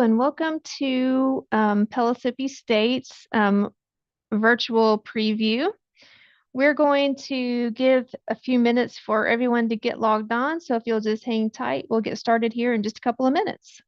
and welcome to Pellissippi State's virtual preview. We're going to give a few minutes for everyone to get logged on, so if you'll just hang tight, we'll get started here in just a couple of minutes.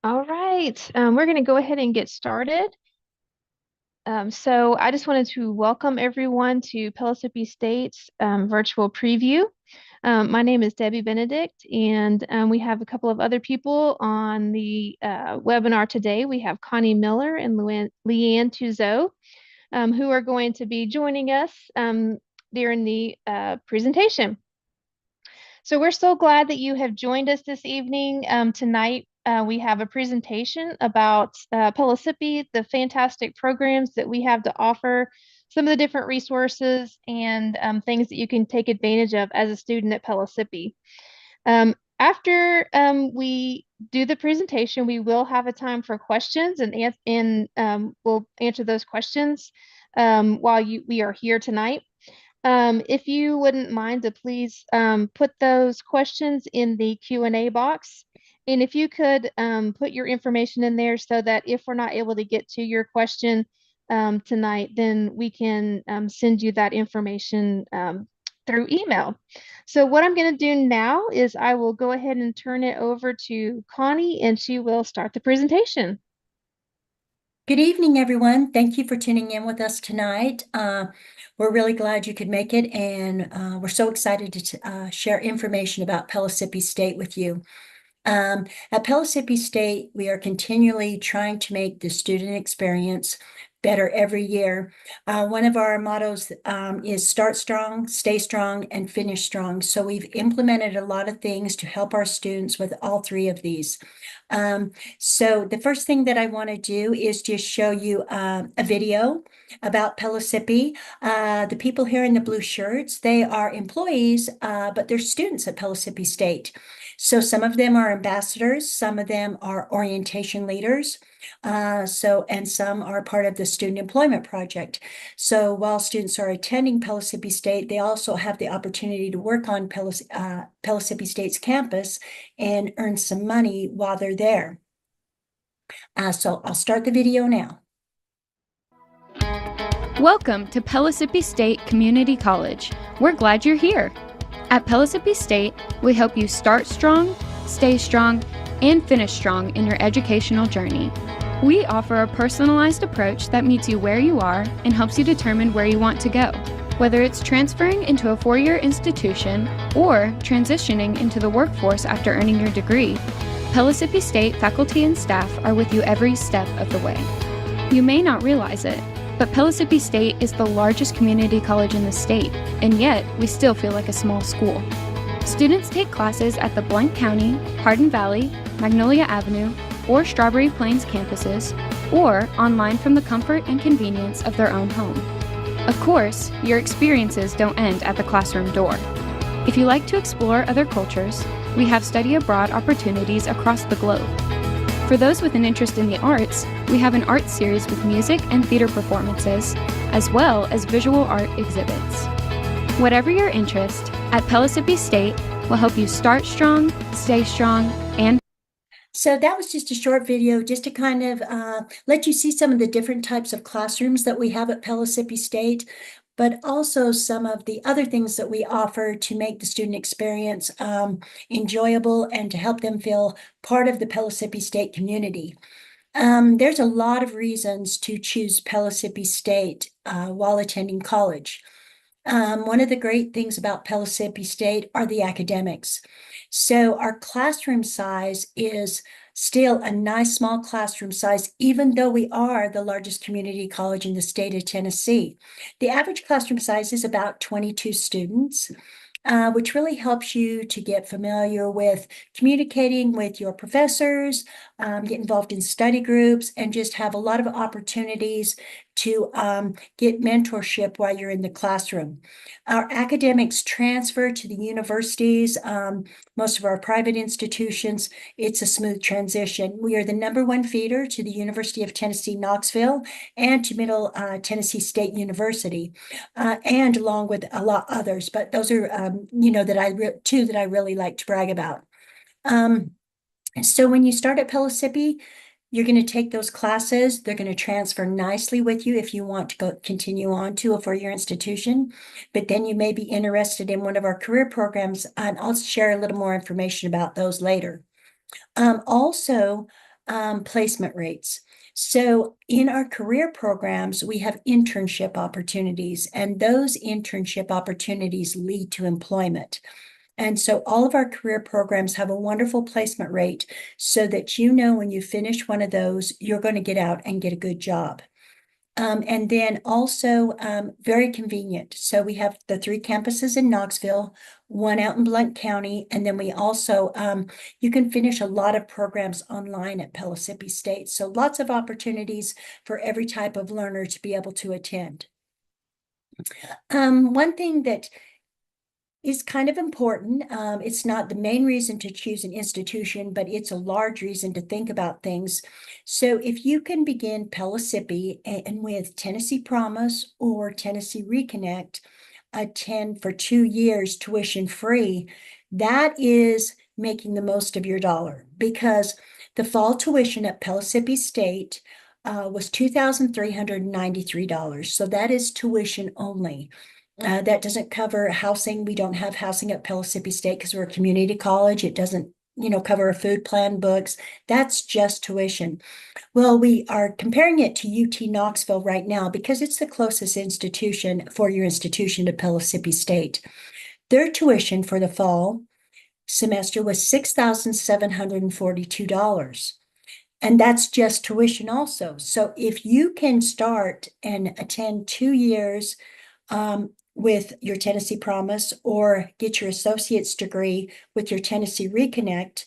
All right, we're going to go ahead and get started. So I just wanted to welcome everyone to Pellissippi State's virtual preview. My name is Debbie Benedict, and we have a couple of other people on the webinar today. We have Connie Miller and Leanne Tuzo, who are going to be joining us during the presentation. So we're so glad that you have joined us this evening. Tonight, we have a presentation about Pellissippi, the fantastic programs that we have to offer, some of the different resources and things that you can take advantage of as a student at Pellissippi. After we do the presentation, we will have a time for questions, and we'll answer those questions while we are here tonight. If you wouldn't mind to please put those questions in the Q&A box. And if you could put your information in there so that if we're not able to get to your question tonight, then we can send you that information through email. So what I'm going to do now is I will go ahead and turn it over to Connie, and she will start the presentation. Good evening, everyone. Thank you for tuning in with us tonight. We're really glad you could make it, and we're so excited to share information about Pellissippi State with you. At Pellissippi State, we are continually trying to make the student experience better every year. One of our mottos is start strong, stay strong, and finish strong. So we've implemented a lot of things to help our students with all three of these. So the first thing that I want to do is just show you a video about Pellissippi. The people here in the blue shirts, they are employees, but they're students at Pellissippi State. So some of them are ambassadors, some of them are orientation leaders, and some are part of the Student Employment Project. So while students are attending Pellissippi State, they also have the opportunity to work on Pellissippi State's campus and earn some money while they're there. So I'll start the video now. Welcome to Pellissippi State Community College. We're glad you're here. At Pellissippi State, we help you start strong, stay strong, and finish strong in your educational journey. We offer a personalized approach that meets you where you are and helps you determine where you want to go. Whether it's transferring into a four-year institution or transitioning into the workforce after earning your degree, Pellissippi State faculty and staff are with you every step of the way. You may not realize it, but Pellissippi State is the largest community college in the state, and yet we still feel like a small school. Students take classes at the Blount County, Hardin Valley, Magnolia Avenue, or Strawberry Plains campuses, or online from the comfort and convenience of their own home. Of course, your experiences don't end at the classroom door. If you like to explore other cultures, we have study abroad opportunities across the globe. For those with an interest in the arts, we have an art series with music and theater performances, as well as visual art exhibits. Whatever your interest, at Pellissippi State, will help you start strong, stay strong, and So that was just a short video just to kind of let you see some of the different types of classrooms that we have at Pellissippi State, but also some of the other things that we offer to make the student experience enjoyable and to help them feel part of the Pellissippi State community. There's a lot of reasons to choose Pellissippi State while attending college. One of the great things about Pellissippi State are the academics. So our classroom size is still a nice small classroom size, even though we are the largest community college in the state of Tennessee. The average classroom size is about 22 students. Which really helps you to get familiar with communicating with your professors, get involved in study groups, and just have a lot of opportunities to get mentorship while you're in the classroom. Our academics transfer to the universities, most of our private institutions, it's a smooth transition. We are the #1 feeder to the University of Tennessee, Knoxville, and to Middle Tennessee State University, and along with a lot others, but those are, two that I really like to brag about. So when you start at Pellissippi, you're going to take those classes. They're going to transfer nicely with you if you want to continue on to a four-year institution. But then you may be interested in one of our career programs, and I'll share a little more information about those later. Also, placement rates. So in our career programs, we have internship opportunities, and those internship opportunities lead to employment. And so all of our career programs have a wonderful placement rate so that when you finish one of those, you're going to get out and get a good job. And then also very convenient. So we have the 3 campuses in Knoxville, 1 out in Blount County, and then we also, you can finish a lot of programs online at Pellissippi State. So lots of opportunities for every type of learner to be able to attend. One thing that is kind of important. It's not the main reason to choose an institution, but it's a large reason to think about things. So if you can begin Pellissippi and with Tennessee Promise or Tennessee Reconnect, attend for 2 years tuition free, that is making the most of your dollar, because the fall tuition at Pellissippi State was $2,393. So that is tuition only. That doesn't cover housing. We don't have housing at Pellissippi State because we're a community college. It doesn't, cover a food plan, books. That's just tuition. Well, we are comparing it to UT Knoxville right now because it's the closest institution, four-year institution to Pellissippi State. Their tuition for the fall semester was $6,742. And that's just tuition also. So if you can start and attend 2 years with your Tennessee Promise or get your associate's degree with your Tennessee Reconnect,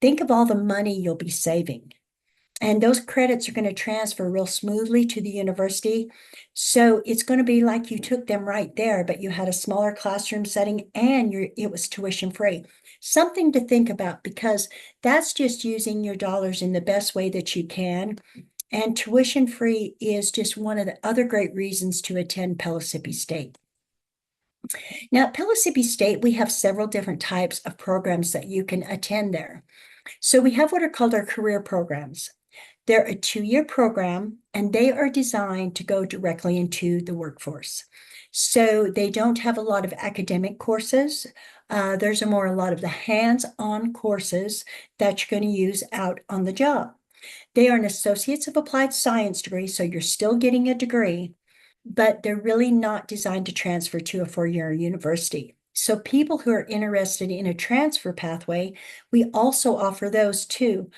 think of all the money you'll be saving. And those credits are going to transfer real smoothly to the university. So it's going to be like you took them right there, but you had a smaller classroom setting and it was tuition free. Something to think about, because that's just using your dollars in the best way that you can. And tuition free is just one of the other great reasons to attend Pellissippi State. Now, at Pellissippi State, we have several different types of programs that you can attend there. So we have what are called our career programs. They're a 2-year program, and they are designed to go directly into the workforce. So they don't have a lot of academic courses. There's a lot of the hands-on courses that you're going to use out on the job. They are an Associates of Applied Science degree, so you're still getting a degree, but they're really not designed to transfer to a four-year university. So people who are interested in a transfer pathway, we also offer those too,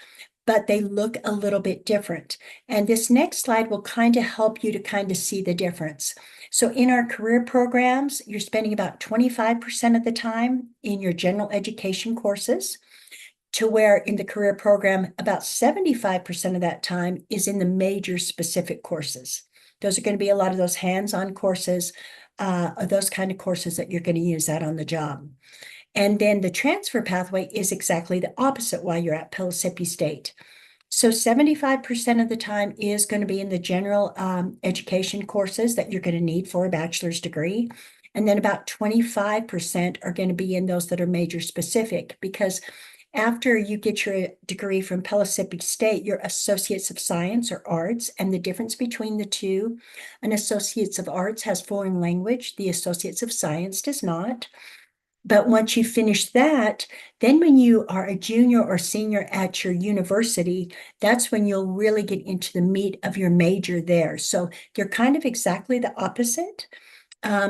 but they look a little bit different. And this next slide will kind of help you to kind of see the difference. So in our career programs, you're spending about 25% of the time in your general education courses, to where in the career program, about 75% of that time is in the major specific courses. those are going to be a lot of those hands-on courses, those kind of courses that you're going to use out on the job. And then the transfer pathway is exactly the opposite while you're at Pellissippi State. So 75% of the time is going to be in the general education courses that you're going to need for a bachelor's degree. And then about 25% are going to be in those that are major specific, because after you get your degree from Pellissippi State, your Associates of Science or Arts, and the difference between the two, an Associates of Arts has foreign language, the Associates of Science does not. But once you finish that, then when you are a junior or senior at your university, that's when you'll really get into the meat of your major there. So they're kind of exactly the opposite.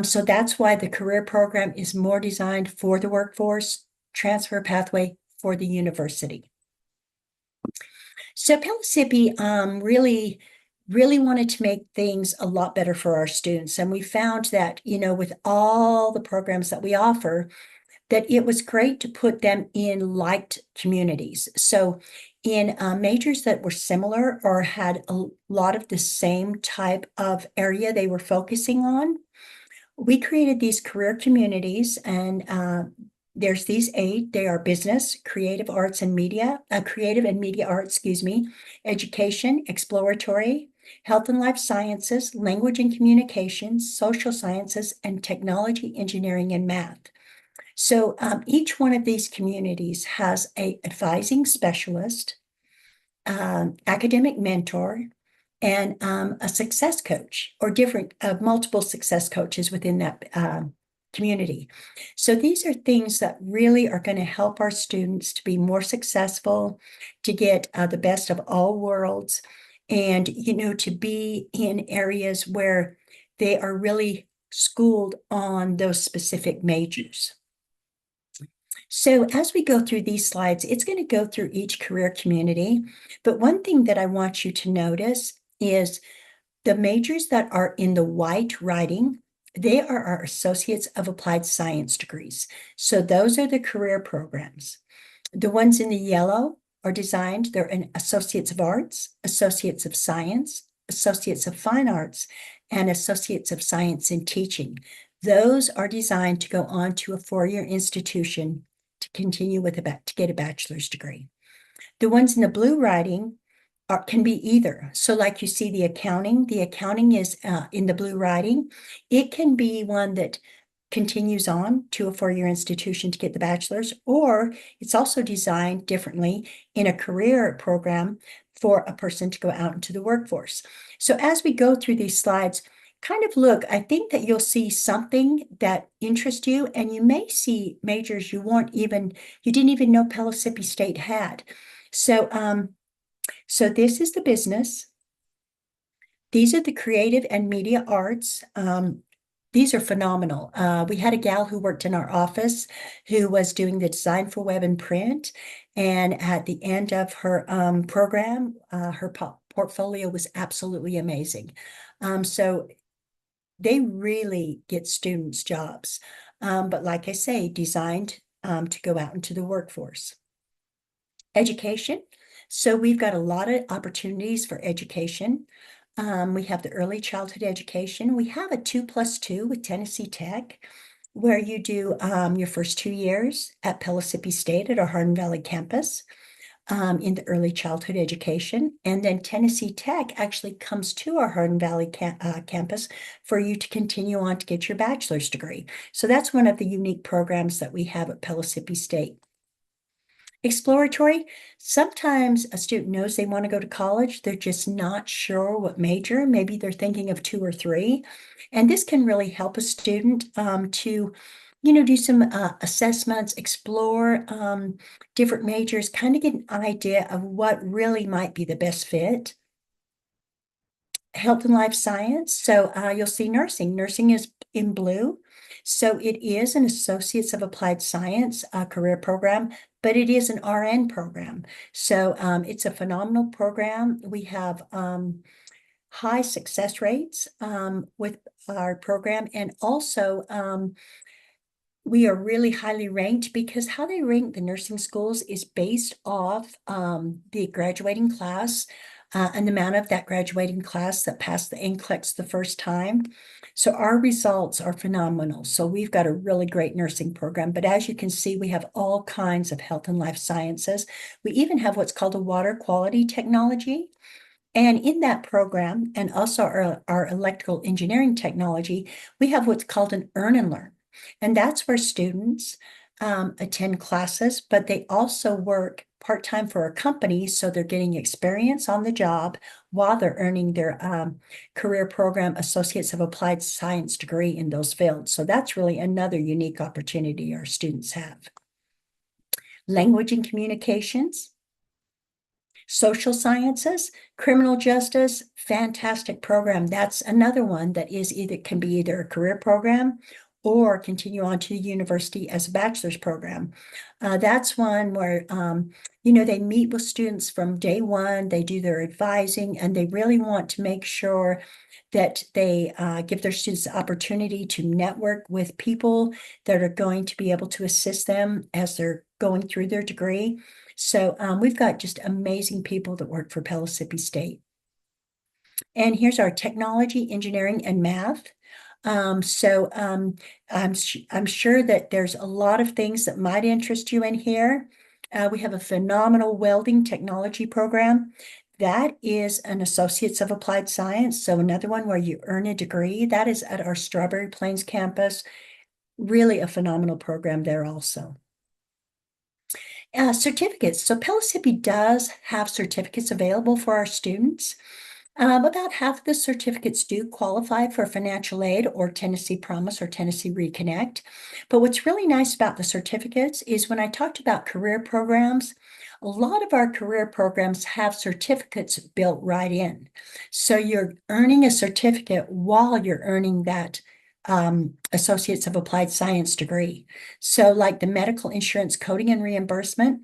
So that's why the career program is more designed for the workforce, transfer pathway for the university. So Pellissippi really wanted to make things a lot better for our students. And we found that, with all the programs that we offer, that it was great to put them in liked communities. So in majors that were similar or had a lot of the same type of area they were focusing on, we created these career communities, and there's these 8. They are business, creative and media arts, education, exploratory, health and life sciences, language and communications, social sciences, and technology, engineering, and math. So each one of these communities has an advising specialist, academic mentor, and a success coach, or multiple success coaches within that community. So these are things that really are going to help our students to be more successful, to get the best of all worlds, and, to be in areas where they are really schooled on those specific majors. So as we go through these slides, it's going to go through each career community. But one thing that I want you to notice is the majors that are in the white writing, they are our Associates of Applied Science degrees. So those are the career programs. The ones in the yellow are designed, they're in Associates of Arts, Associates of Science, Associates of Fine Arts, and Associates of Science in Teaching. Those are designed to go on to a 4-year institution to continue to get a bachelor's degree. The ones in the blue writing can be either. So like you see the accounting is in the blue writing. It can be one that continues on to a 4-year institution to get the bachelor's, or it's also designed differently in a career program for a person to go out into the workforce. So as we go through these slides, kind of look, I think that you'll see something that interests you, and you may see majors you didn't even know Pellissippi State had. So this is the business. These are the creative and media arts. These are phenomenal. We had a gal who worked in our office who was doing the design for web and print. And at the end of her program, her portfolio was absolutely amazing. So they really get students jobs. But like I say, designed to go out into the workforce. Education. So we've got a lot of opportunities for education. We have the early childhood education. We have a 2+2 with Tennessee Tech, where you do your first 2 years at Pellissippi State at our Hardin Valley campus in the early childhood education. And then Tennessee Tech actually comes to our Hardin Valley campus for you to continue on to get your bachelor's degree. So that's one of the unique programs that we have at Pellissippi State. Exploratory, sometimes a student knows they want to go to college, they're just not sure what major, maybe they're thinking of 2 or 3. And this can really help a student to, do some assessments, explore different majors, kind of get an idea of what really might be the best fit. Health and life science, so you'll see nursing. Nursing is in blue. So it is an Associates of Applied Science career program, but it is an RN program. So it's a phenomenal program. We have high success rates with our program. And also we are really highly ranked, because how they rank the nursing schools is based off the graduating class. an amount of that graduating class that passed the NCLEX the first time. So our results are phenomenal. So we've got a really great nursing program. But as you can see, we have all kinds of health and life sciences. We even have what's called a water quality technology. And in that program, and also our electrical engineering technology, we have what's called an Earn and Learn. And that's where students attend classes, but they also work part-time for a company, so they're getting experience on the job while they're earning their career program Associates of Applied Science degree in those fields. So that's really another unique opportunity our students have. Language and communications, social sciences, criminal justice, fantastic program. That's another one that can be either a career program or continue on to the university as a bachelor's program. That's one where, they meet with students from day one, they do their advising, and they really want to make sure that they give their students the opportunity to network with people that are going to be able to assist them as they're going through their degree. So we've got just amazing people that work for Pellissippi State. And here's our technology, engineering, and math. I'm sure that there's a lot of things that might interest you in here. We have a phenomenal welding technology program. That is an Associates of Applied Science. So another one where you earn a degree. That is at our Strawberry Plains campus. Really a phenomenal program there also. Certificates. So Pellissippi does have certificates available for our students. About half of the certificates do qualify for financial aid or Tennessee Promise or Tennessee Reconnect. But what's really nice about the certificates is when I talked about career programs, a lot of our career programs have certificates built right in. So you're earning a certificate while you're earning that Associates of Applied Science degree. So like the medical insurance coding and reimbursement,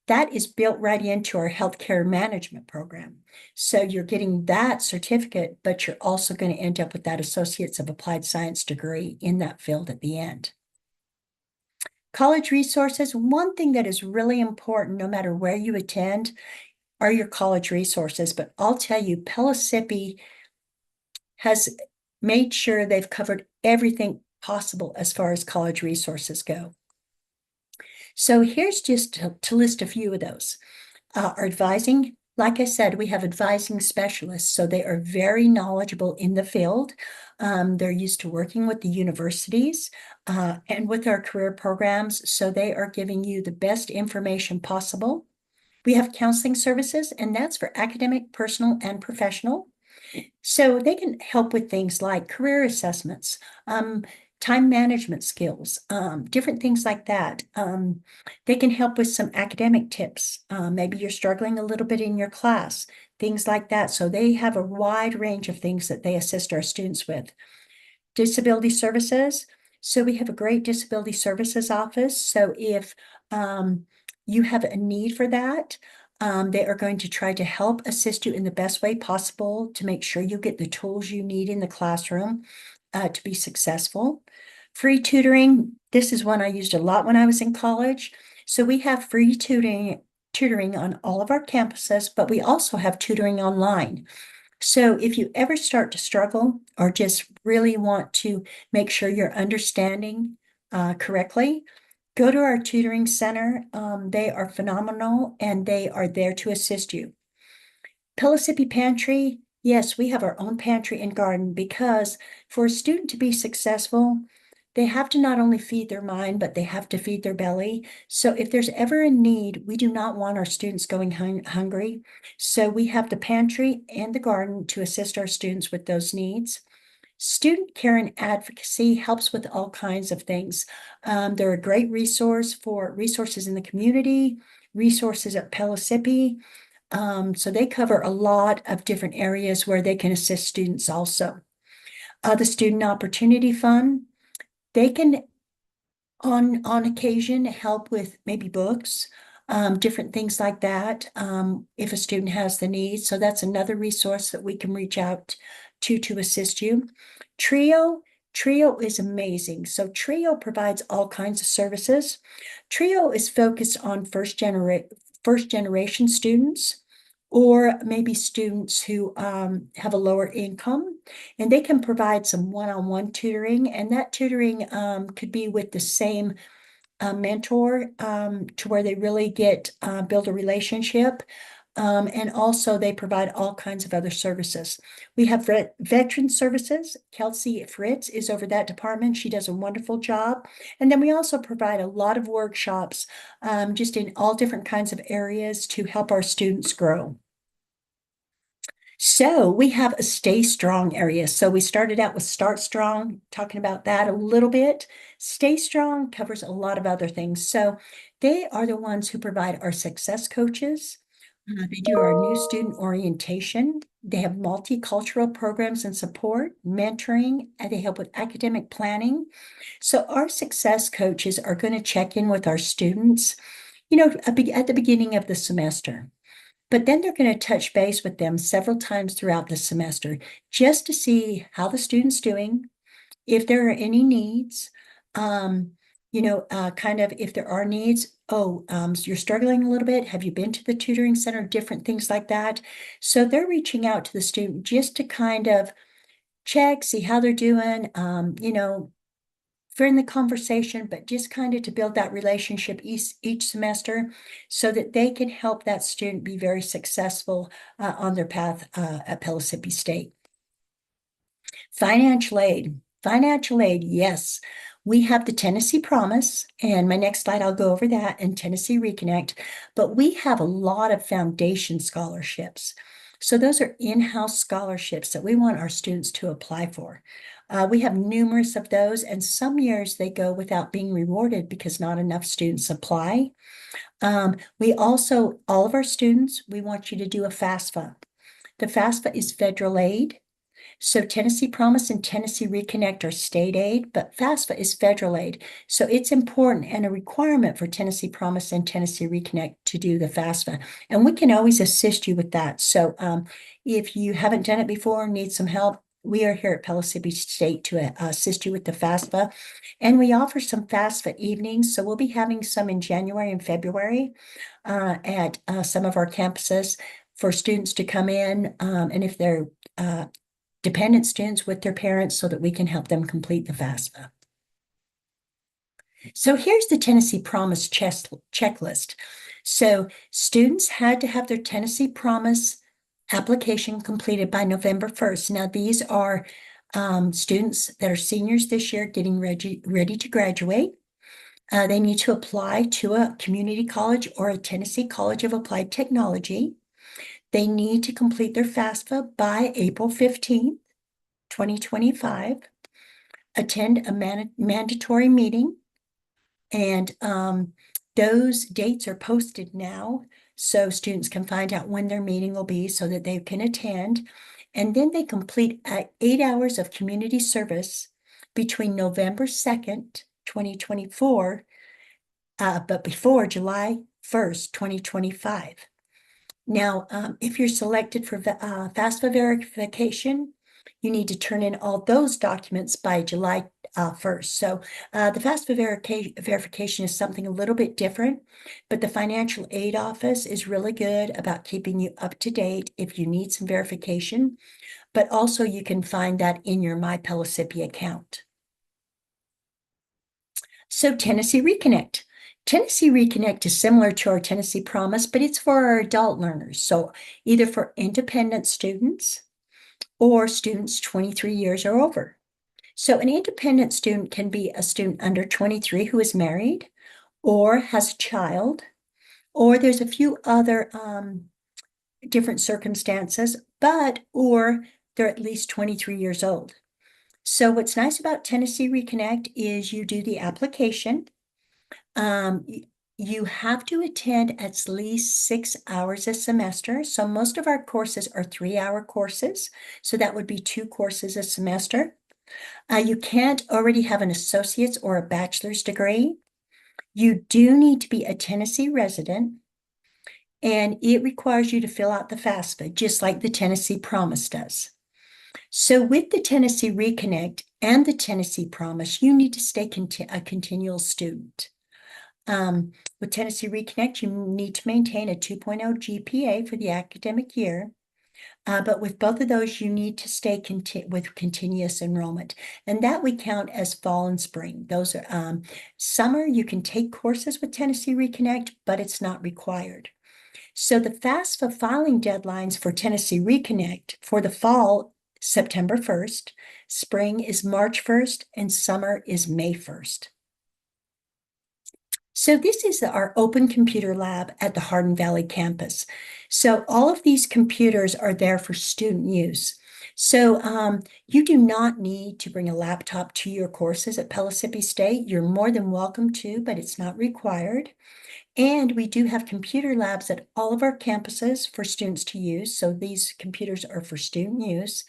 that is built right into our healthcare management program. So you're getting that certificate, but you're also going to end up with that Associates of Applied Science degree in that field at the end. College resources, one thing that is really important no matter where you attend are your college resources. But I'll tell you, Pellissippi has made sure they've covered everything possible as far as college resources go. So here's just to list a few of those. Our advising, like I said, we have advising specialists, so they are very knowledgeable in the field. They're used to working with the universities and with our career programs, so they are giving you the best information possible. We have counseling services, and that's for academic, personal, and professional. So they can help with things like career assessments, time management skills, different things like that. They can help with some academic tips. Maybe you're struggling a little bit in your class, things like that. So they have a wide range of things that they assist our students with. Disability services. So we have a great disability services office. So if you have a need for that, they are going to try to help assist you in the best way possible to make sure you get the tools you need in the classroom to be successful. Free tutoring. This is one I used a lot when I was in college. So we have free tutoring on all of our campuses, but we also have tutoring online. So if you ever start to struggle or just really want to make sure you're understanding correctly, go to our tutoring center. They are phenomenal and they are there to assist you. Pellissippi Pantry. Yes, we have our own pantry and garden because for a student to be successful, they have to not only feed their mind, but they have to feed their belly. So if there's ever a need, we do not want our students going hungry. So we have the pantry and the garden to assist our students with those needs. Student care and advocacy helps with all kinds of things. They're a great resource for resources in the community, resources at Pellissippi. So they cover a lot of different areas where they can assist students also. The Student Opportunity Fund, they can on occasion help with maybe books, different things like that, if a student has the need. So that's another resource that we can reach out to assist you. Trio is amazing. So Trio provides all kinds of services. Trio is focused on first generation students or maybe students who have a lower income, and they can provide some one-on-one tutoring, and that tutoring could be with the same mentor to where they really get build a relationship. And also they provide all kinds of other services. We have veteran services. Kelsey Fritz is over that department. She does a wonderful job. And then we also provide a lot of workshops just in all different kinds of areas to help our students grow. So we have a Stay Strong area. So we started out with Start Strong, talking about that a little bit. Stay Strong covers a lot of other things. So they are the ones who provide our success coaches. They do our new student orientation. They have multicultural programs and support, mentoring, and they help with academic planning. So our success coaches are going to check in with our students, at the beginning of the semester. But then they're going to touch base with them several times throughout the semester just to see how the student's doing, if there are any needs, kind of if there are needs. So you're struggling a little bit. Have you been to the tutoring center? Different things like that. So they're reaching out to the student just to kind of check, see how they're doing, in the conversation, but just kind of to build that relationship each semester so that they can help that student be very successful on their path at Pellissippi State. Financial aid. Financial aid, yes. We have the Tennessee Promise, and my next slide, I'll go over that, and Tennessee Reconnect, but we have a lot of foundation scholarships. So those are in-house scholarships that we want our students to apply for. We have numerous of those, and some years they go without being rewarded because not enough students apply. We also, all of our students, we want you to do a FAFSA. The FAFSA is federal aid. So Tennessee Promise and Tennessee Reconnect are state aid, but FAFSA is federal aid. So it's important and a requirement for Tennessee Promise and Tennessee Reconnect to do the FAFSA. And we can always assist you with that. So if you haven't done it before, need some help, we are here at Pellissippi State to assist you with the FAFSA. And we offer some FAFSA evenings. So we'll be having some in January and February at some of our campuses for students to come in. And if they're dependent students with their parents so that we can help them complete the FAFSA. So here's the Tennessee Promise checklist. So students had to have their Tennessee Promise application completed by November 1st. Now these are students that are seniors this year getting ready to graduate. They need to apply to a community college or a Tennessee College of Applied Technology. They need to complete their FAFSA by April 15th, 2025, attend a mandatory meeting, and those dates are posted now so students can find out when their meeting will be so that they can attend. And then they complete 8 hours of community service between November 2nd, 2024, but before July 1st, 2025. Now, if you're selected for FAFSA verification, you need to turn in all those documents by July 1st. So the FAFSA verification is something a little bit different, but the financial aid office is really good about keeping you up to date if you need some verification, but also you can find that in your My Pellissippi account. So Tennessee Reconnect. Tennessee Reconnect is similar to our Tennessee Promise, but it's for our adult learners. So either for independent students or students 23 years or over. So an independent student can be a student under 23 who is married or has a child, or there's a few other different circumstances, or they're at least 23 years old. So what's nice about Tennessee Reconnect is you do the application. You have to attend at least 6 hours a semester. So most of our courses are 3-hour courses. So that would be 2 courses a semester. You can't already have an associate's or a bachelor's degree. You do need to be a Tennessee resident, and it requires you to fill out the FAFSA, just like the Tennessee Promise does. So with the Tennessee Reconnect and the Tennessee Promise, you need to stay a continual student. With Tennessee Reconnect, you need to maintain a 2.0 GPA for the academic year. But with both of those, you need to stay with continuous enrollment. And that we count as fall and spring. Those are summer, you can take courses with Tennessee Reconnect, but it's not required. So the FAFSA filing deadlines for Tennessee Reconnect for the fall, September 1st, spring is March 1st, and summer is May 1st. So this is our open computer lab at the Hardin Valley campus. So all of these computers are there for student use. So you do not need to bring a laptop to your courses at Pellissippi State. You're more than welcome to, but it's not required. And we do have computer labs at all of our campuses for students to use. So these computers are for student use.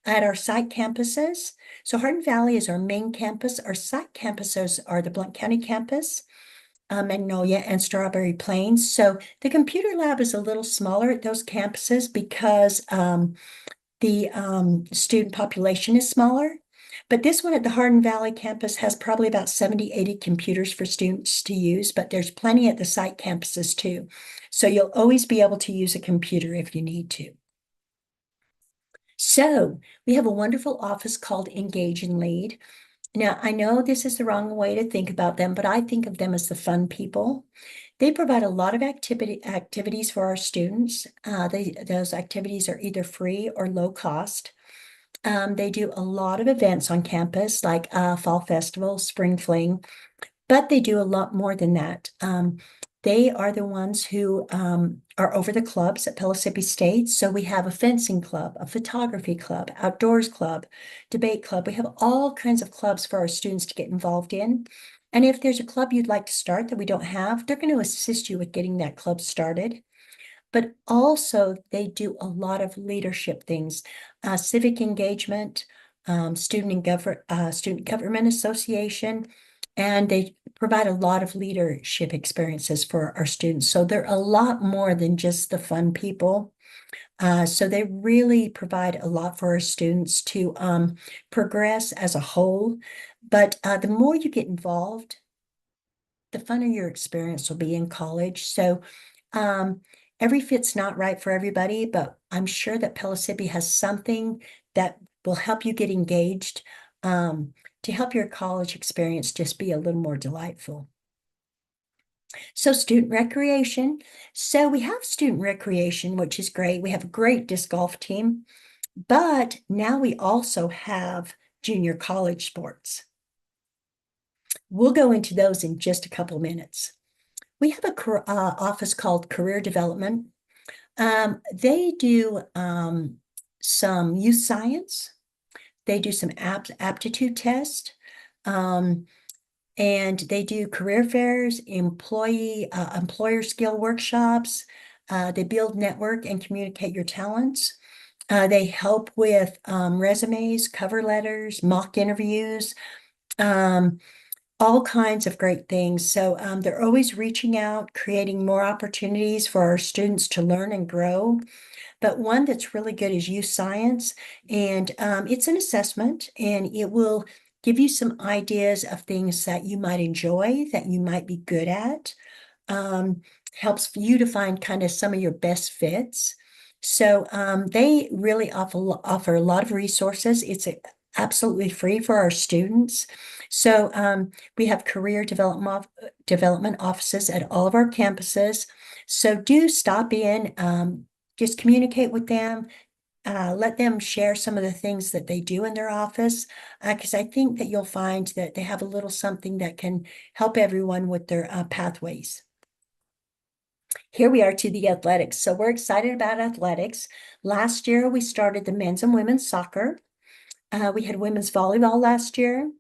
At our site campuses, so Hardin Valley is our main campus. Our site campuses are the Blount County campus, Magnolia, and Strawberry Plains. So the computer lab is a little smaller at those campuses because the student population is smaller. But this one at the Hardin Valley campus has probably about 70, 80 computers for students to use, but there's plenty at the site campuses too. So you'll always be able to use a computer if you need to. So we have a wonderful office called Engage and Lead. Now, I know this is the wrong way to think about them, but I think of them as the fun people. They provide a lot of activities for our students. Those activities are either free or low cost. They do a lot of events on campus, like Fall Festival, Spring Fling, but they do a lot more than that. They are the ones who are over the clubs at Pellissippi State. So we have a fencing club, a photography club, outdoors club, debate club. We have all kinds of clubs for our students to get involved in. And if there's a club you'd like to start that we don't have, they're going to assist you with getting that club started. But also they do a lot of leadership things, civic engagement, student government association, and they provide a lot of leadership experiences for our students. So they're a lot more than just the fun people. So they really provide a lot for our students to progress as a whole. But the more you get involved, the funner your experience will be in college. So every fit's not right for everybody, but I'm sure that Pellissippi has something that will help you get engaged to help your college experience just be a little more delightful. So student recreation. So we have student recreation, which is great. We have a great disc golf team, but now we also have junior college sports. We'll go into those in just a couple of minutes. We have a office called Career Development. They do some youth science. They do some aptitude tests. And they do career fairs, employer skill workshops. They build network and communicate your talents. They help with resumes, cover letters, mock interviews, all kinds of great things. So they're always reaching out, creating more opportunities for our students to learn and grow. But one that's really good is youth science, and it's an assessment, and it will give you some ideas of things that you might enjoy, that you might be good at. Helps you to find kind of some of your best fits. So they really offer a lot of resources. It's absolutely free for our students. So we have career development offices at all of our campuses. So do stop in, just communicate with them. Let them share some of the things that they do in their office, because I think that you'll find that they have a little something that can help everyone with their pathways. Here we are to the athletics. So we're excited about athletics. Last year, we started the men's and women's soccer. We had women's volleyball last year,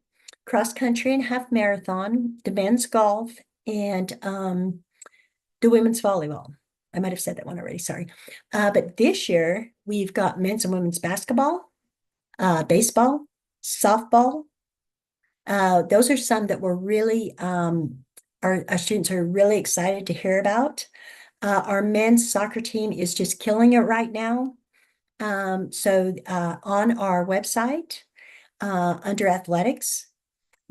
cross country and half marathon, the men's golf, and the women's volleyball. I might have said that one already, sorry. But this year, we've got men's and women's basketball, baseball, softball. Those are some that we're really, our students are really excited to hear about. Our men's soccer team is just killing it right now. So on our website, under athletics,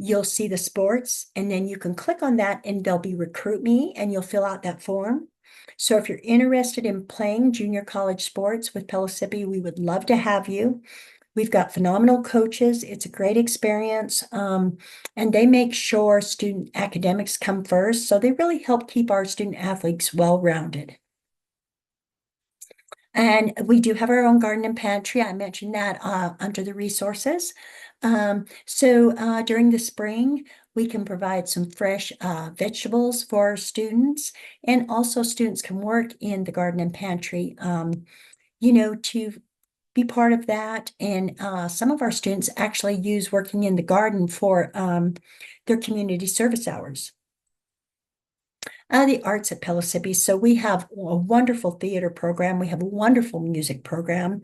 you'll see the sports, and then you can click on that and there'll be Recruit Me, and you'll fill out that form. So if you're interested in playing junior college sports with Pellissippi, we would love to have you. We've got phenomenal coaches. It's a great experience. And they make sure student academics come first. So they really help keep our student athletes well-rounded. And we do have our own garden and pantry. I mentioned that under the resources. So during the spring, we can provide some fresh vegetables for our students. And also students can work in the garden and pantry, to be part of that. And some of our students actually use working in the garden for their community service hours. The arts at Pellissippi. So we have a wonderful theater program. We have a wonderful music program.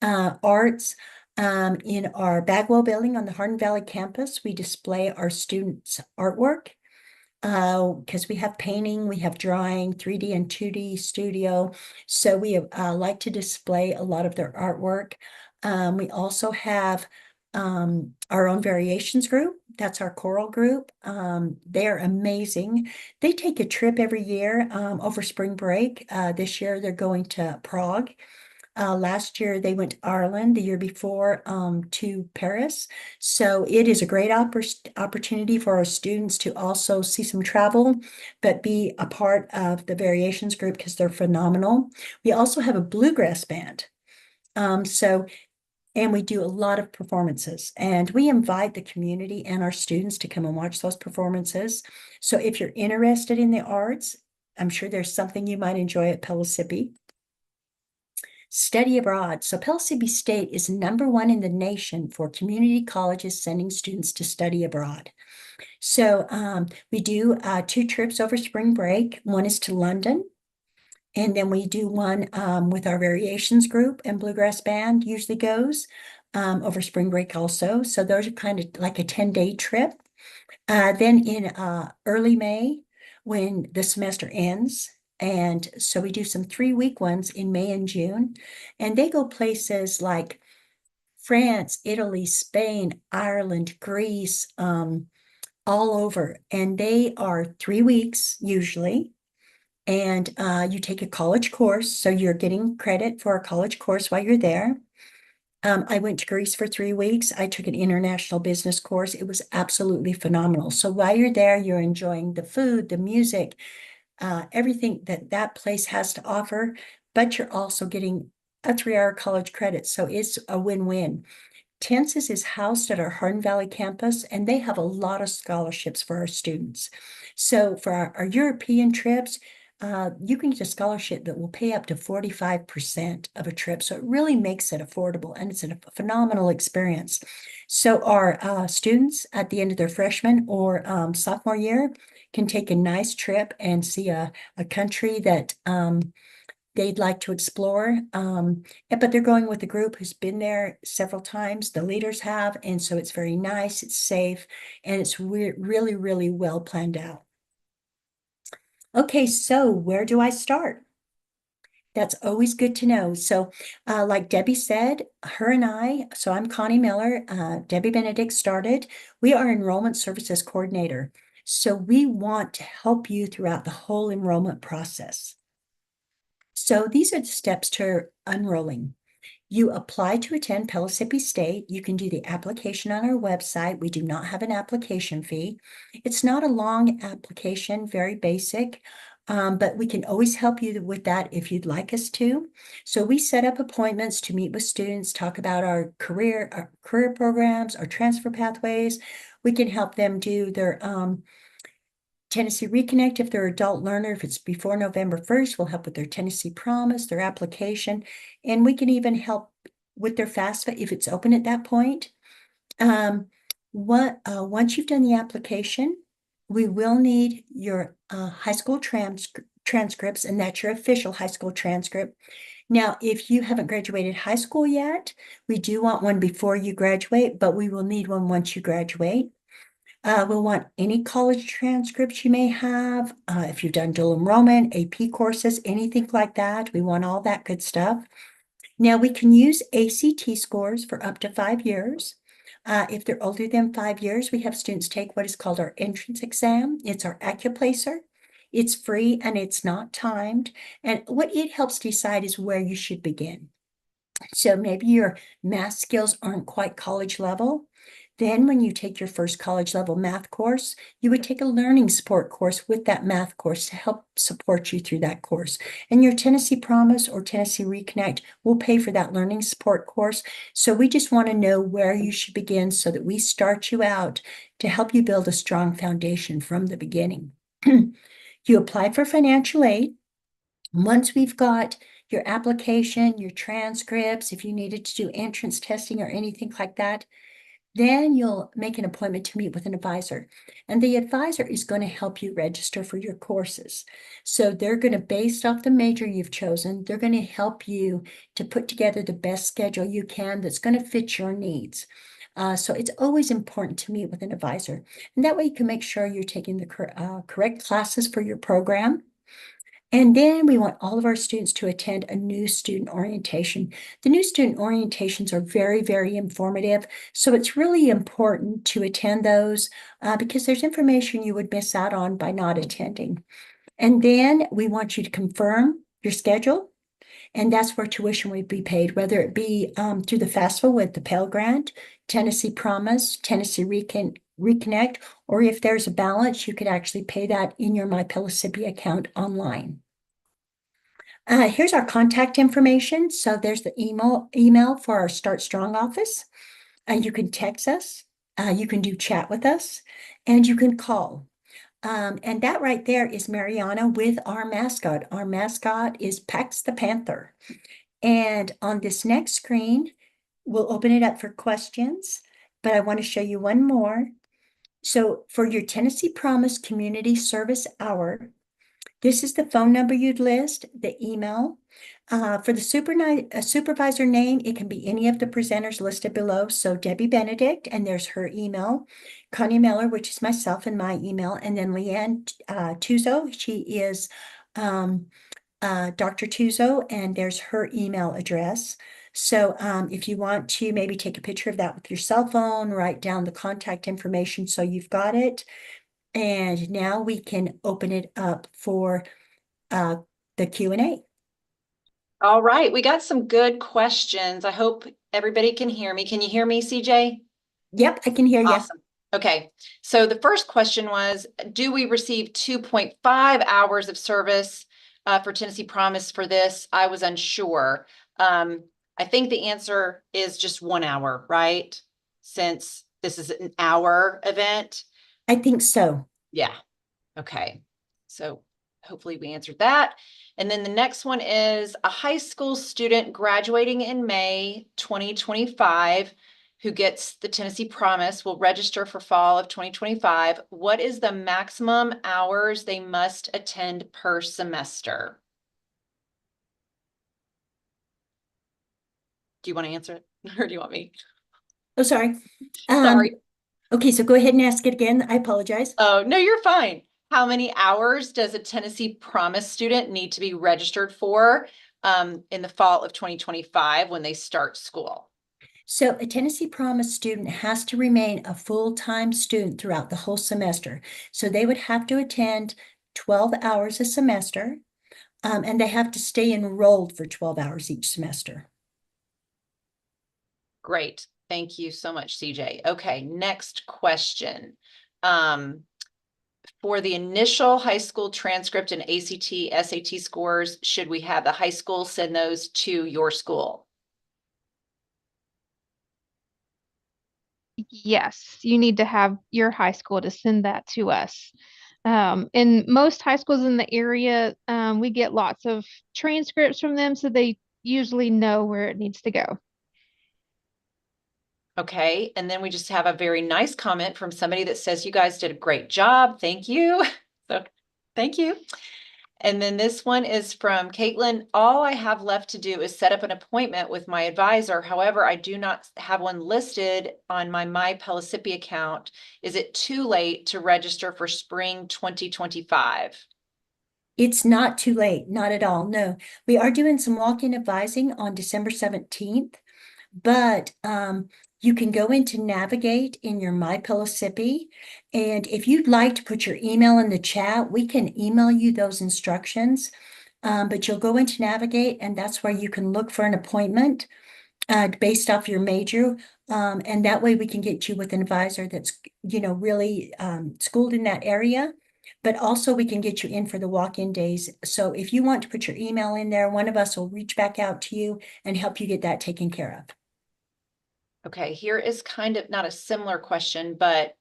Arts, in our Bagwell building on the Hardin Valley campus, we display our students' artwork. Because we have painting, we have drawing, 3D and 2D studio. So we like to display a lot of their artwork. We also have our own variations group. That's our choral group. They're amazing. They take a trip every year over spring break. This year they're going to Prague. Last year they went to Ireland, the year before to Paris. So it is a great opportunity for our students to also see some travel, but be a part of the variations group because they're phenomenal. We also have a bluegrass band. And we do a lot of performances, and we invite the community and our students to come and watch those performances. So if you're interested in the arts, I'm sure there's something you might enjoy at Pellissippi. Study abroad. So Pellissippi State is #1 in the nation for community colleges sending students to study abroad. So we do 2 trips over spring break. One is to London, and then we do one with our variations group, and bluegrass band usually goes over spring break also. So those are kind of like a 10-day trip. Then in early May, when the semester ends, and so we do some 3-week ones in May and June, and they go places like France, Italy, Spain, Ireland, Greece, all over. And they are 3 weeks usually. And you take a college course, so you're getting credit for a college course while you're there. I went to Greece for 3 weeks. I took an international business course. It was absolutely phenomenal. So while you're there, you're enjoying the food, the music, everything that place has to offer, but you're also getting a 3-hour college credit. So it's a win-win. Tenses is housed at our Hardin Valley campus, and they have a lot of scholarships for our students. So for our European trips, you can get a scholarship that will pay up to 45% of a trip. So it really makes it affordable, and it's a phenomenal experience. So our students at the end of their freshman or sophomore year can take a nice trip and see a country that they'd like to explore. But they're going with a group who's been there several times. The leaders have, and so it's very nice, it's safe, and it's really, really well planned out. Okay, so where do I start? That's always good to know. So like Debbie said, her and I, so I'm Connie Miller, Debbie Benedict started. We are enrollment services coordinator. So we want to help you throughout the whole enrollment process. So these are the steps to enrolling. You apply to attend Pellissippi State. You can do the application on our website. We do not have an application fee. It's not a long application, very basic, but we can always help you with that if you'd like us to. So we set up appointments to meet with students, talk about our career programs, our transfer pathways. We can help them do their Tennessee Reconnect if they're adult learner. If it's before November 1st, we'll help with their Tennessee Promise, their application, and we can even help with their FAFSA if it's open at that point. Once you've done the application, we will need your high school transcripts, and that's your official high school transcript. Now, if you haven't graduated high school yet, we do want one before you graduate, but we will need one once you graduate. We'll want any college transcripts you may have. If you've done dual enrollment, AP courses, anything like that, we want all that good stuff. Now we can use ACT scores for up to 5 years. If they're older than 5 years, we have students take what is called our entrance exam. It's our Accuplacer. It's free and it's not timed. And what it helps decide is where you should begin. So maybe your math skills aren't quite college level. Then when you take your first college level math course, you would take a learning support course with that math course to help support you through that course. And your Tennessee Promise or Tennessee Reconnect will pay for that learning support course. So we just want to know where you should begin so that we start you out to help you build a strong foundation from the beginning. You apply for financial aid. Once we've got your application, your transcripts, if you needed to do entrance testing or anything like that, then you'll make an appointment to meet with an advisor. And the advisor is going to help you register for your courses. So they're going to, based off the major you've chosen, they're going to help you to put together the best schedule you can that's going to fit your needs. So it's always important to meet with an advisor. And that way you can make sure you're taking the correct classes for your program. And then we want all of our students to attend a new student orientation. The new student orientations are very, very informative. So it's really important to attend those because there's information you would miss out on by not attending. And then we want you to confirm your schedule. And that's where tuition would be paid, whether it be through the FAFSA with the Pell Grant, Tennessee Promise, Tennessee Reconnect, or if there's a balance, you could actually pay that in your My Pellissippi account online. Here's our contact information. So there's the email for our Start Strong office. You can text us, you can do chat with us, and you can call. And that right there is Mariana with our mascot. Our mascot is Pax the Panther. And on this next screen, we'll open it up for questions, but I want to show you one more. So for your Tennessee Promise Community Service Hour, this is the phone number you'd list, the email. For the supervisor name, it can be any of the presenters listed below. So Debbie Benedict, and there's her email. Connie Miller, which is myself and my email. And then Leanne Tuzo, she is Dr. Tuzo, and there's her email address. So if you want to maybe take a picture of that with your cell phone, write down the contact information so you've got it. And now we can open it up for the Q&A. All right, we got some good questions. I hope everybody can hear me. Can you hear me, CJ? Yep, I can hear you. Awesome. Okay, so the first question was, do we receive 2.5 hours of service for Tennessee Promise for this? I was unsure. I think the answer is just 1 hour, right? Since this is an hour event. I think so. Yeah. Okay. So hopefully we answered that. And then the next one is a high school student graduating in May 2025 who gets the Tennessee Promise will register for fall of 2025. What is the maximum hours they must attend per semester? Do you want to answer it or do you want me? Oh, sorry. Sorry. Okay, so go ahead and ask it again. I apologize. Oh, no, you're fine. How many hours does a Tennessee Promise student need to be registered for in the fall of 2025 when they start school? So a Tennessee Promise student has to remain a full-time student throughout the whole semester. So they would have to attend 12 hours a semester, and they have to stay enrolled for 12 hours each semester. Great. Thank you so much, CJ. Okay, next question. For the initial high school transcript and ACT, SAT scores, should we have the high school send those to your school? Yes, you need to have your high school to send that to us. In most high schools in the area, we get lots of transcripts from them, so they usually know where it needs to go. Okay, and then we just have a very nice comment from somebody that says you guys did a great job. Thank you. So thank you. And then this one is from Caitlin. All I have left to do is set up an appointment with my advisor. However, I do not have one listed on my Pellissippi account. Is it too late to register for spring 2025? It's not too late, not at all. No, we are doing some walk-in advising on December 17th. but you can go into Navigate in your My Pellissippi. And if you'd like to put your email in the chat, we can email you those instructions. But you'll go into Navigate, and that's where you can look for an appointment based off your major. And that way we can get you with an advisor that's, really schooled in that area. But also we can get you in for the walk-in days. So if you want to put your email in there, one of us will reach back out to you and help you get that taken care of. Okay, here is kind of not a similar question, but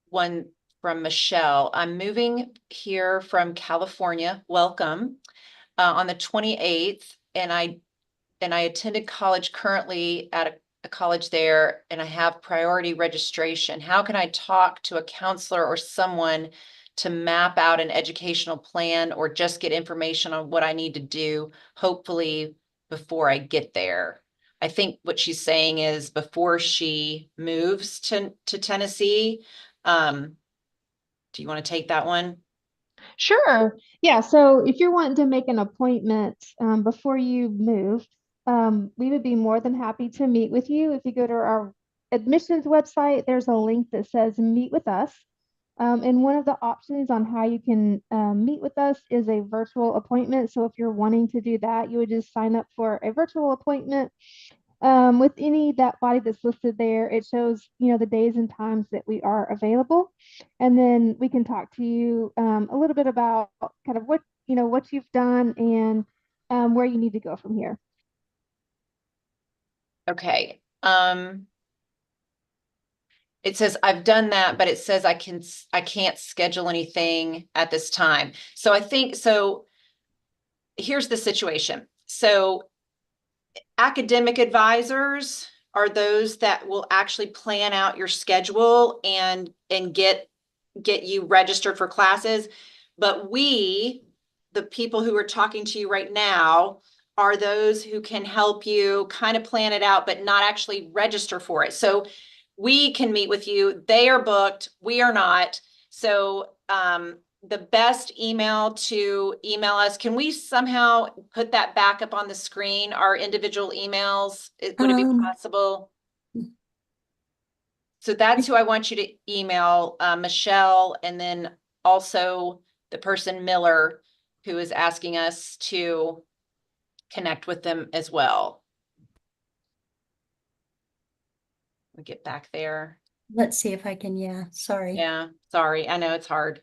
one from Michelle. I'm moving here from California. Welcome. On the 28th, and I attended college currently at a college there, and I have priority registration. How can I talk to a counselor or someone to map out an educational plan or just get information on what I need to do, hopefully before I get there? I think what she's saying is before she moves to Tennessee. Do you want to take that one? Sure. Yeah. So if you're wanting to make an appointment before you move, we would be more than happy to meet with you. If you go to our admissions website, there's a link that says meet with us. And one of the options on how you can meet with us is a virtual appointment. So if you're wanting to do that, you would just sign up for a virtual appointment. With any that body that's listed there, it shows, the days and times that we are available. And then we can talk to you a little bit about kind of what you've done and where you need to go from here. Okay. It says I've done that, but it says I can't schedule anything at this time. So I think, so here's the situation. So academic advisors are those that will actually plan out your schedule and get you registered for classes. But we, the people who are talking to you right now, are those who can help you kind of plan it out, but not actually register for it. So we can meet with you. They are booked. We are not. So the best email to email us, can we somehow put that back up on the screen, our individual emails? Would it be possible? So that's who I want you to email, Michelle, and then also the person Miller, who is asking us to connect with them as well. We get back there. Let's see if I can, sorry. Yeah, sorry. I know it's hard.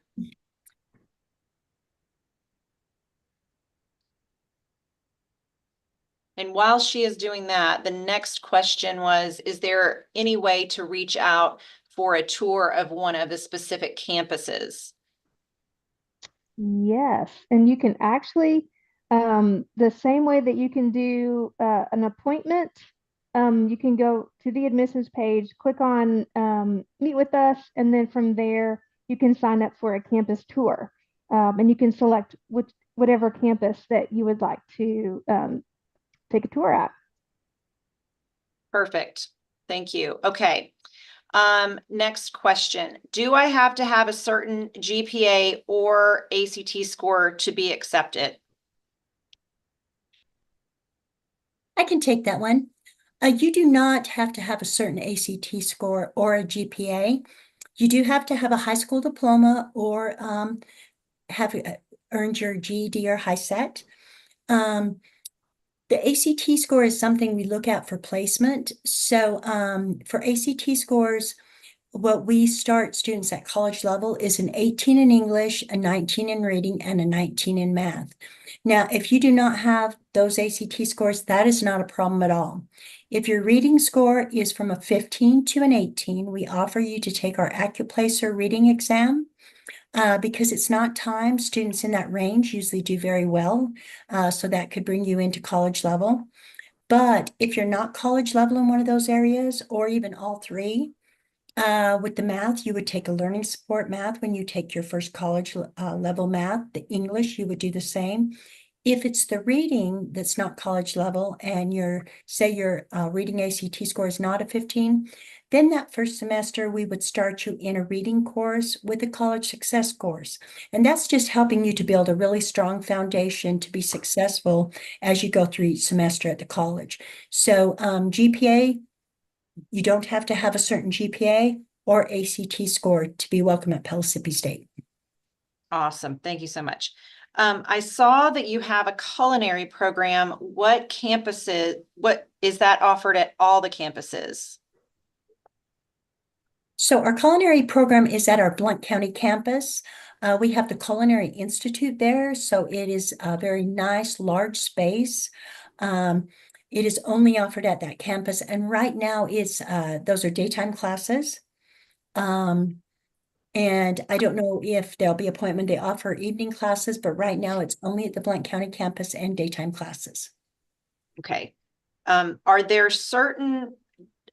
And while she is doing that, the next question was, is there any way to reach out for a tour of one of the specific campuses? Yes, and you can actually, the same way that you can do an appointment, you can go to the admissions page, click on meet with us, and then from there you can sign up for a campus tour. And you can select whatever campus that you would like to take a tour at. Perfect. Thank you. Okay. Next question. Do I have to have a certain GPA or ACT score to be accepted? I can take that one. You do not have to have a certain ACT score or a GPA. You do have to have a high school diploma or have earned your GED or HiSET. The ACT score is something we look at for placement. So for ACT scores, what we start students at college level is an 18 in English, a 19 in reading, and a 19 in math. Now, if you do not have those ACT scores, that is not a problem at all. If your reading score is from a 15 to an 18, we offer you to take our AccuPlacer reading exam. Because it's not timed, students in that range usually do very well. So that could bring you into college level. But if you're not college level in one of those areas, or even all three, with the math, you would take a learning support math when you take your first college level math. The English, you would do the same. If it's the reading that's not college level and say your reading ACT score is not a 15, then that first semester we would start you in a reading course with a college success course. And that's just helping you to build a really strong foundation to be successful as you go through each semester at the college. So GPA, you don't have to have a certain GPA or ACT score to be welcome at Pellissippi State. Awesome. Thank you so much. I saw that you have a culinary program. What is that offered at all the campuses? So our culinary program is at our Blount County campus. We have the Culinary Institute there, so it is a very nice, large space. It is only offered at that campus, and right now those are daytime classes. And I don't know if there'll be a point when they offer evening classes, but right now it's only at the Blount County campus and daytime classes. Okay. Are there certain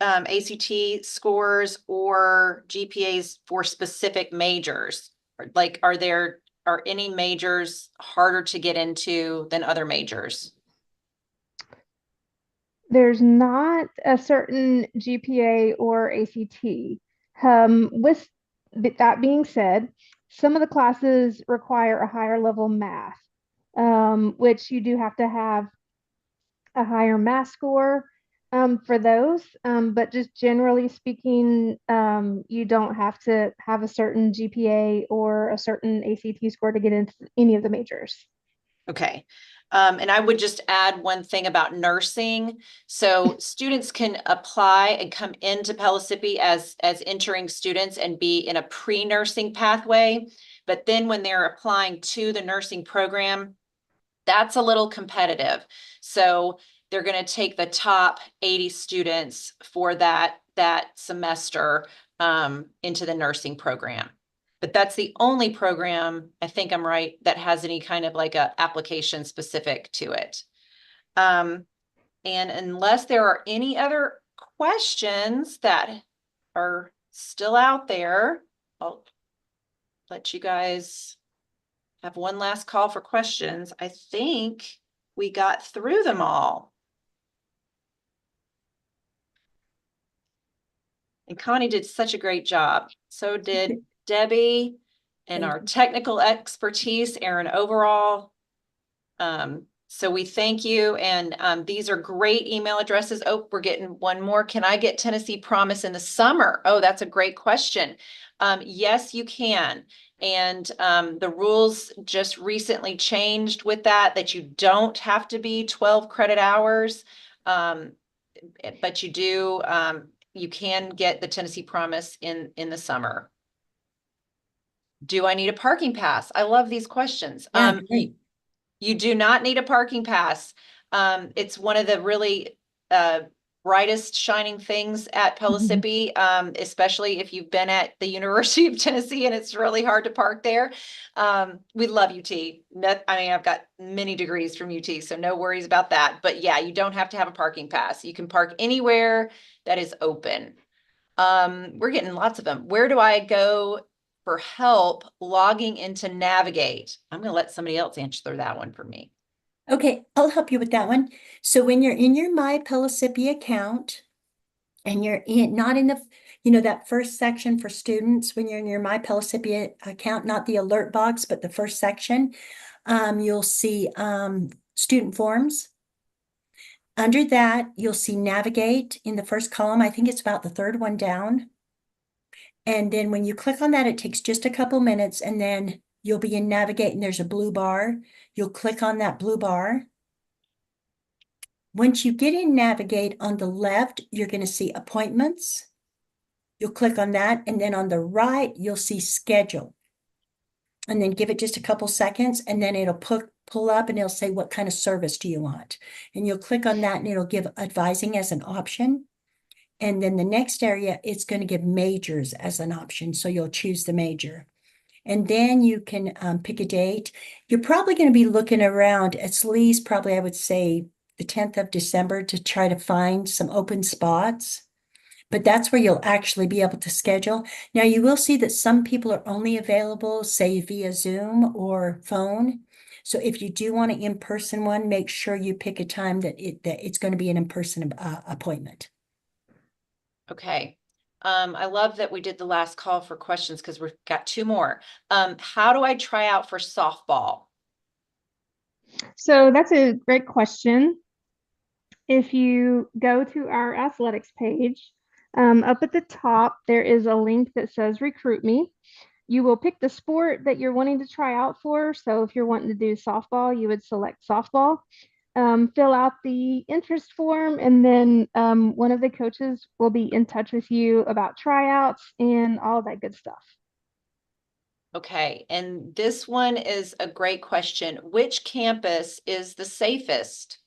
ACT scores or GPAs for specific majors? Like, are any majors harder to get into than other majors? There's not a certain GPA or ACT. With that being said, some of the classes require a higher level math, which you do have to have a higher math score for those. But just generally speaking, you don't have to have a certain GPA or a certain ACT score to get into any of the majors. Okay. And I would just add one thing about nursing. So students can apply and come into Pellissippi as entering students and be in a pre-nursing pathway. But then when they're applying to the nursing program, that's a little competitive. So they're going to take the top 80 students for that semester into the nursing program. But that's the only program, I think I'm right, that has any kind of like a application specific to it. And unless there are any other questions that are still out there, I'll let you guys have one last call for questions. I think we got through them all. And Connie did such a great job. So did Debbie and our technical expertise, Aaron Overall. So we thank you. And these are great email addresses. Oh, we're getting one more. Can I get Tennessee Promise in the summer? Oh, that's a great question. Yes, you can. And the rules just recently changed with that you don't have to be 12 credit hours. But you can get the Tennessee Promise in the summer. Do I need a parking pass? I love these questions. Yeah, great. You do not need a parking pass. It's one of the really brightest shining things at Pellissippi, especially if you've been at the University of Tennessee and it's really hard to park there. We love UT. I've got many degrees from UT, so no worries about that. But yeah, you don't have to have a parking pass. You can park anywhere that is open. We're getting lots of them. Where do I go for help logging into Navigate? I'm going to let somebody else answer that one for me. Okay, I'll help you with that one. So when you're in your My Pellissippi account and you're not in that first section for students, when you're in your My Pellissippi account, not the alert box, but the first section, you'll see student forms. Under that, you'll see Navigate in the first column. I think it's about the third one down. And then when you click on that, it takes just a couple minutes and then you'll be in Navigate and there's a blue bar. You'll click on that blue bar. Once you get in Navigate, on the left, you're going to see appointments. You'll click on that. And then on the right, you'll see schedule. And then give it just a couple seconds and then it'll pull up and it'll say, what kind of service do you want? And you'll click on that and it'll give advising as an option. And then the next area, it's going to give majors as an option. So you'll choose the major. And then you can pick a date. You're probably going to be looking around at least probably, I would say, the 10th of December to try to find some open spots. But that's where you'll actually be able to schedule. Now, you will see that some people are only available, say, via Zoom or phone. So if you do want an in-person one, make sure you pick a time that it's going to be an in-person appointment. Okay. I love that we did the last call for questions because we've got 2 more. How do I try out for softball? So that's a great question. If you go to our athletics page, up at the top, there is a link that says Recruit Me. You will pick the sport that you're wanting to try out for. So if you're wanting to do softball, you would select softball. Fill out the interest form, and then one of the coaches will be in touch with you about tryouts and all that good stuff. Okay, and this one is a great question. Which campus is the safest?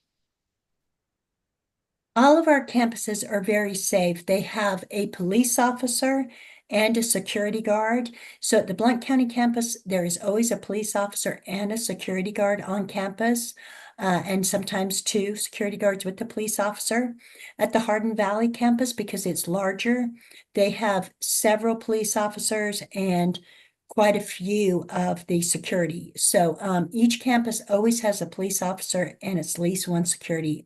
All of our campuses are very safe. They have a police officer and a security guard. So at the Blount County campus, there is always a police officer and a security guard on campus, and sometimes 2 security guards with the police officer. At the Hardin Valley campus, because it's larger, they have several police officers and quite a few of the security. So each campus always has a police officer and at least 1 security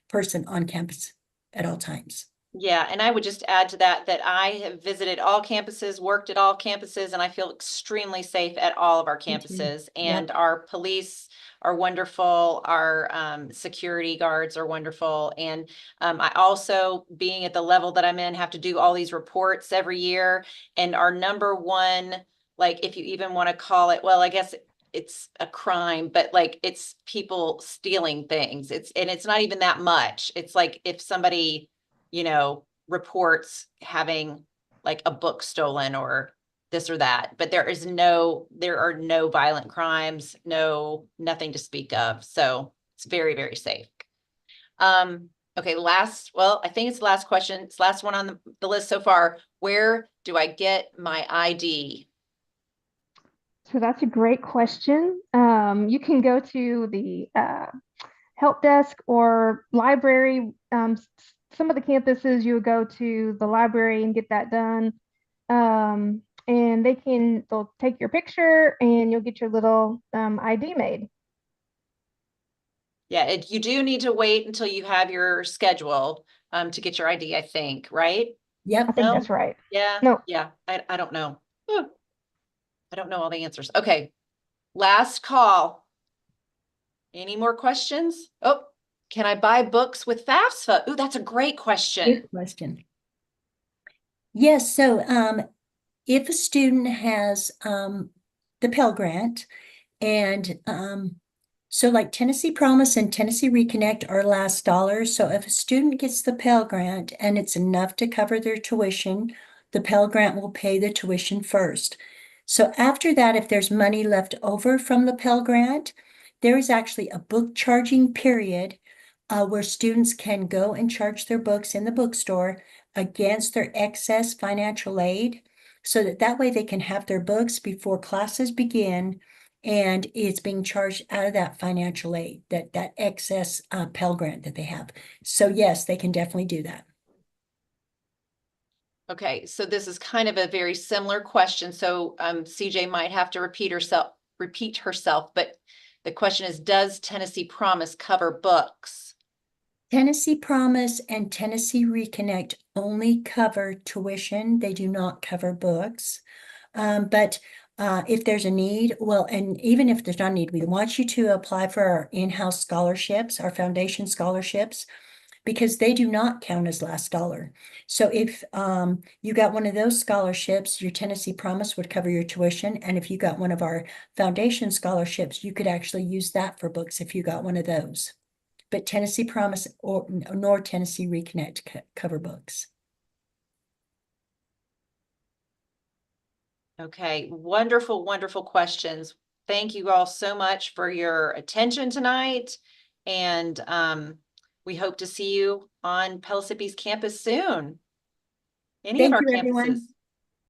person on campus at all times. Yeah, and I would just add to that that I have visited all campuses, worked at all campuses, and I feel extremely safe at all of our Me too. campuses. Yep. And our police are wonderful. Our security guards are wonderful. And I also, being at the level that I'm in, have to do all these reports every year. And our number one, like, if you even want to call it, well, I guess it's a crime, but like it's people stealing things. It's not even that much. It's like if somebody, reports having like a book stolen or this or that, but there are no violent crimes, nothing to speak of. So it's very, very safe. Okay, I think it's the last question. It's the last one on the list so far. Where do I get my ID? So that's a great question. You can go to the help desk or library. Some of the campuses, you would go to the library and get that done. And they'll take your picture and you'll get your little ID made. Yeah, you do need to wait until you have your schedule to get your ID, I think, right? Yep. I think No? that's right. Yeah. No. Yeah, I don't know. I don't know all the answers. Okay, last call. Any more questions? Oh, can I buy books with FAFSA? Ooh, that's a great question. Good question. Yes, so if a student has the Pell Grant, and so like Tennessee Promise and Tennessee Reconnect are last dollars. So if a student gets the Pell Grant and it's enough to cover their tuition, the Pell Grant will pay the tuition first. So after that, if there's money left over from the Pell Grant, there is actually a book charging period where students can go and charge their books in the bookstore against their excess financial aid, so that way they can have their books before classes begin, and it's being charged out of that financial aid, that excess Pell Grant that they have. So yes, they can definitely do that. Okay, so this is kind of a very similar question. So CJ might have to repeat herself, but the question is, does Tennessee Promise cover books? Tennessee Promise and Tennessee Reconnect only cover tuition. They do not cover books. But if there's a need, well, and even if there's not a need, we want you to apply for our in-house scholarships, our foundation scholarships, because they do not count as last dollar. So if you got one of those scholarships, your Tennessee Promise would cover your tuition. And if you got one of our foundation scholarships, you could actually use that for books if you got one of those. But Tennessee Promise nor Tennessee Reconnect cover books. Okay, wonderful, wonderful questions. Thank you all so much for your attention tonight. And we hope to see you on Pellissippi's campus soon. Any of Thank our you, everyone. campuses.